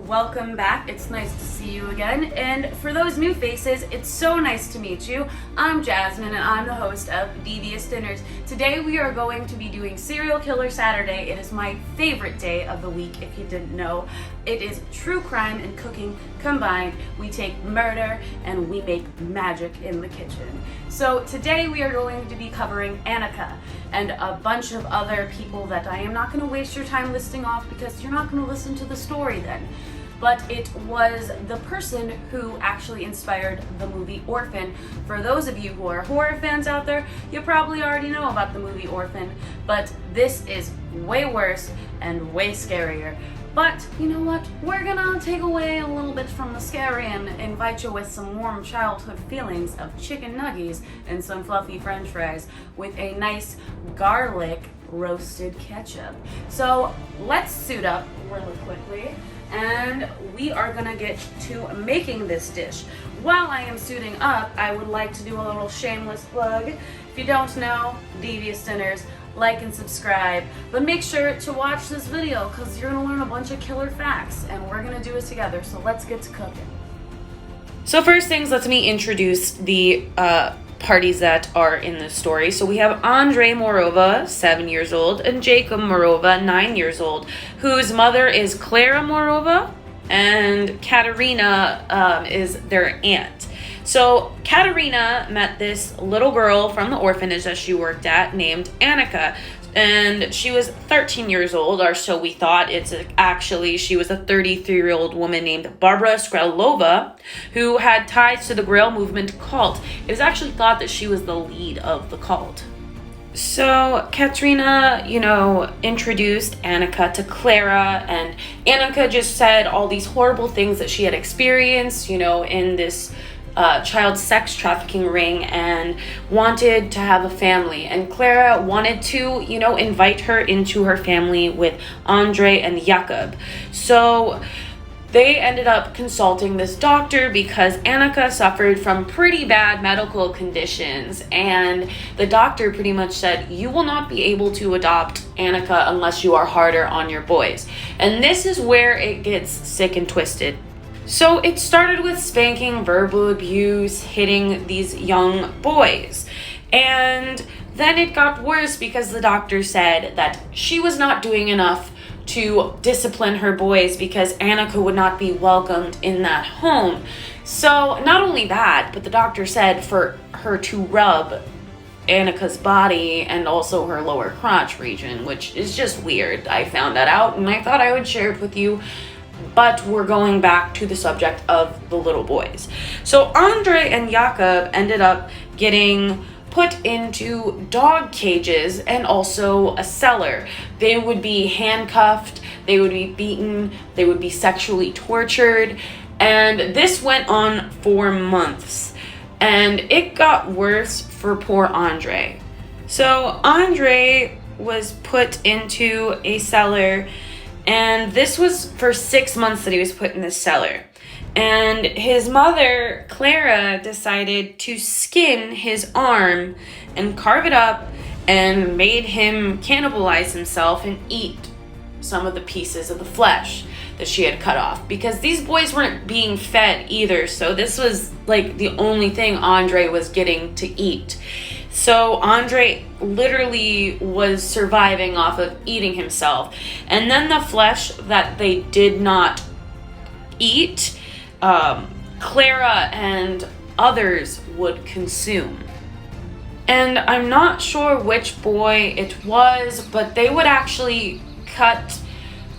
welcome back. It's nice to see you again. And for those new faces, it's so nice to meet you. I'm Jasmine and I'm the host of Devious Dinners. Today we are going to be doing Serial Killer Saturday. It is my favorite day of the week, if you didn't know. It is true crime and cooking combined. We take murder and we make magic in the kitchen. So today we are going to be covering Annika and a bunch of other people that I am not going to waste your time listing off because you're not going to listen to the story then. But it was the person who actually inspired the movie Orphan. For those of you who are horror fans out there, you probably already know about the movie Orphan, but this is way worse and way scarier. But you know what? We're gonna take away a little bit from the scary and invite you with some warm childhood feelings of chicken nuggies and some fluffy french fries with a nice garlic roasted ketchup. So let's suit up really quickly and we are gonna get to making this dish. While I am suiting up, I would like to do a little shameless plug. If you don't know, Devious Dinners, like and subscribe, but make sure to watch this video because you're gonna learn a bunch of killer facts and we're gonna do it together. So let's get to cooking. So first things, let me introduce the parties that are in this story. So we have Andre Mauerova, 7 years old, and Jacob Mauerova, 9 years old, whose mother is Clara Mauerova, and Katerina is their aunt. So Katerina met this little girl from the orphanage that she worked at named Annika, and she was 13 years old, or so we thought. It's actually, she was a 33-year-old woman named Barbara Skrylova who had ties to the Grail movement cult. It is actually thought that she was the lead of the cult. So Katerina, introduced Annika to Clara, and Annika just said all these horrible things that she had experienced, in this child sex trafficking ring and wanted to have a family. And Clara wanted to, invite her into her family with Andre and Jakob. So they ended up consulting this doctor because Annika suffered from pretty bad medical conditions. And the doctor pretty much said, you will not be able to adopt Annika unless you are harder on your boys. And this is where it gets sick and twisted. So it started with spanking, verbal abuse, hitting these young boys. And then it got worse because the doctor said that she was not doing enough to discipline her boys because Annika would not be welcomed in that home. So not only that, but the doctor said for her to rub Annika's body and also her lower crotch region, which is just weird. I found that out and I thought I would share it with you. But we're going back to the subject of the little boys. So Andre and Jakob ended up getting put into dog cages and also a cellar. They would be handcuffed, they would be beaten, they would be sexually tortured, and this went on for months. And it got worse for poor Andre. So Andre was put into a cellar, and this was for 6 months that he was put in the cellar. And his mother, Clara, decided to skin his arm and carve it up and made him cannibalize himself and eat some of the pieces of the flesh that she had cut off. Because these boys weren't being fed either, so this was like the only thing Andre was getting to eat. So Andre literally was surviving off of eating himself. And then the flesh that they did not eat, Clara and others would consume. And I'm not sure which boy it was, but they would actually cut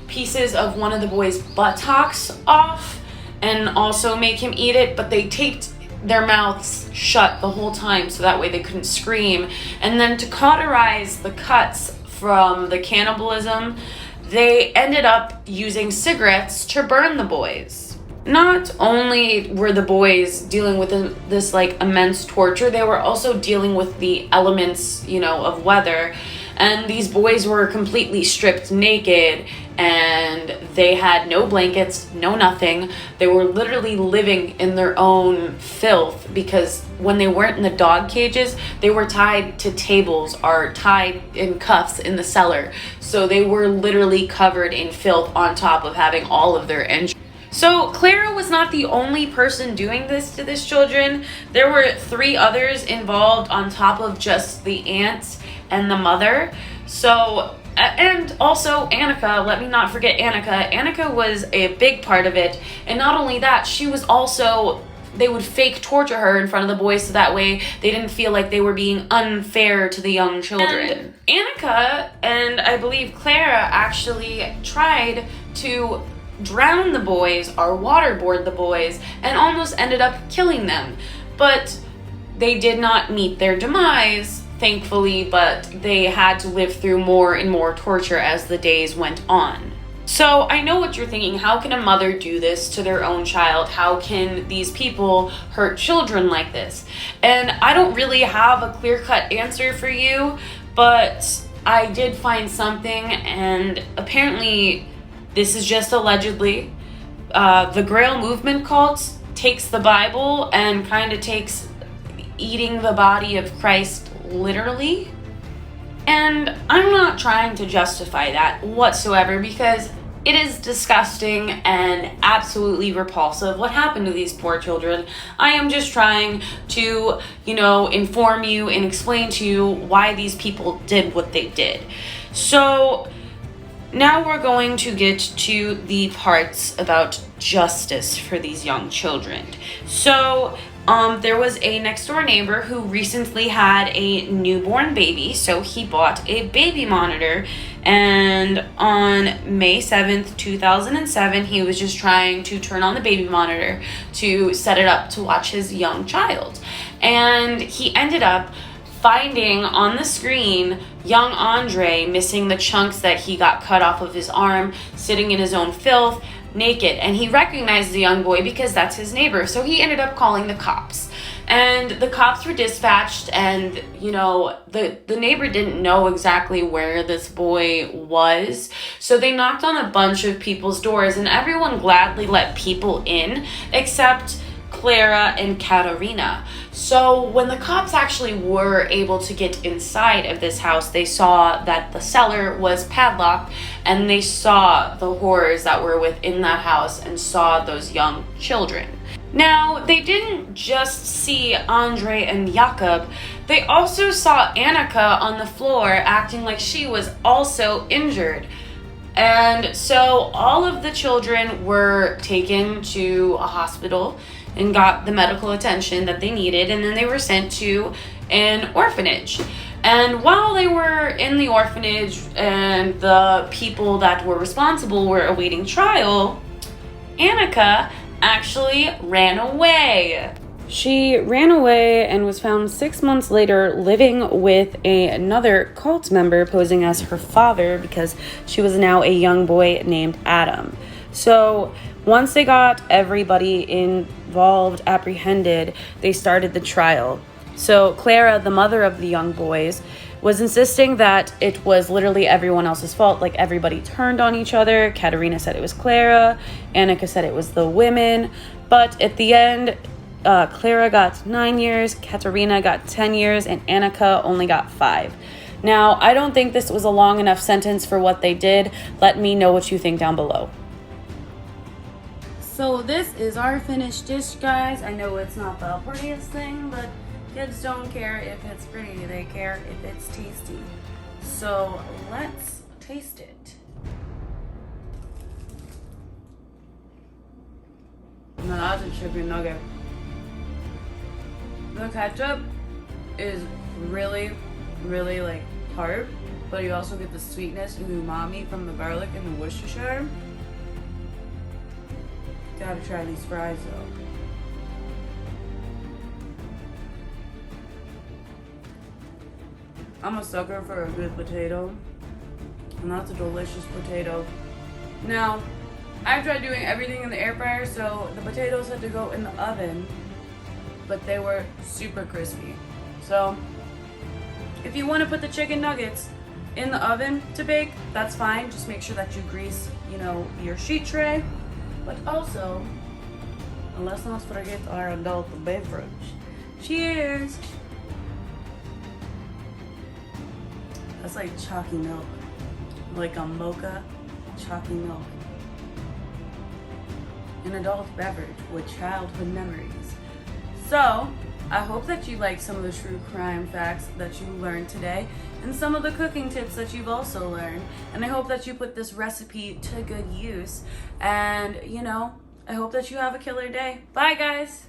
pieces of one of the boys' buttocks off and also make him eat it, but they taped their mouths shut the whole time so that way they couldn't scream. And then to cauterize the cuts from the cannibalism, they ended up using cigarettes to burn the boys. Not only were the boys dealing with this immense torture, they were also dealing with the elements, of weather. And these boys were completely stripped naked and they had no blankets, no nothing. They were literally living in their own filth because when they weren't in the dog cages, they were tied to tables or tied in cuffs in the cellar. So they were literally covered in filth on top of having all of their injuries. So Clara was not the only person doing this to these children. There were 3 others involved on top of just the aunts and the mother. So, and also Annika, let me not forget Annika. Annika was a big part of it. And not only that, she was also, they would fake torture her in front of the boys so that way they didn't feel like they were being unfair to the young children. And Annika and I believe Clara actually tried to drown the boys or waterboard the boys and almost ended up killing them. But they did not meet their demise, thankfully, but they had to live through more and more torture as the days went on. So I know what you're thinking, how can a mother do this to their own child? How can these people hurt children like this? And I don't really have a clear-cut answer for you, but I did find something, and apparently this is just allegedly. The Grail movement cult takes the Bible and kind of takes eating the body of Christ literally. And I'm not trying to justify that whatsoever because it is disgusting and absolutely repulsive what happened to these poor children. I am just trying to, inform you and explain to you why these people did what they did. So now we're going to get to the parts about justice for these young children. So there was a next door neighbor who recently had a newborn baby, so he bought a baby monitor, and on May 7th, 2007, he was just trying to turn on the baby monitor to set it up to watch his young child. And he ended up finding on the screen young Andre missing the chunks that he got cut off of his arm, sitting in his own filth, naked. And he recognized the young boy because that's his neighbor. So he ended up calling the cops. And the cops were dispatched, and, the neighbor didn't know exactly where this boy was. So they knocked on a bunch of people's doors, and everyone gladly let people in, except Clara and Katerina. So when the cops actually were able to get inside of this house, they saw that the cellar was padlocked, and they saw the horrors that were within that house and saw those young children. Now, they didn't just see Andre and Jakob, they also saw Annika on the floor acting like she was also injured. And so all of the children were taken to a hospital and got the medical attention that they needed, and then they were sent to an orphanage. And while they were in the orphanage and the people that were responsible were awaiting trial, Annika actually ran away. She ran away and was found 6 months later living with another cult member posing as her father because she was now a young boy named Adam. So once they got everybody involved apprehended, they started the trial. So Clara, the mother of the young boys, was insisting that it was literally everyone else's fault, like everybody turned on each other. Katerina said it was Clara, Annika said it was the women, but at the end, Clara got 9 years, Katerina got 10 years, and Annika only got 5. Now, I don't think this was a long enough sentence for what they did. Let me know what you think down below. So this is our finished dish, guys. I know it's not the prettiest thing, but kids don't care if it's pretty. They care if it's tasty. So let's taste it. Now that's a chicken nugget. The ketchup is really, really like tart, but you also get the sweetness and umami from the garlic and the Worcestershire. Gotta try these fries though. I'm a sucker for a good potato, and that's a delicious potato. Now, I tried doing everything in the air fryer, so the potatoes had to go in the oven, but they were super crispy. So, if you want to put the chicken nuggets in the oven to bake, that's fine. Just make sure that you grease, your sheet tray. But also, let's not forget our adult beverage. Cheers! That's like chalky milk. Like a mocha chalky milk. an adult beverage with childhood memories. So, I hope that you like some of the true crime facts that you learned today and some of the cooking tips that you've also learned. And I hope that you put this recipe to good use. And, I hope that you have a killer day. Bye, guys!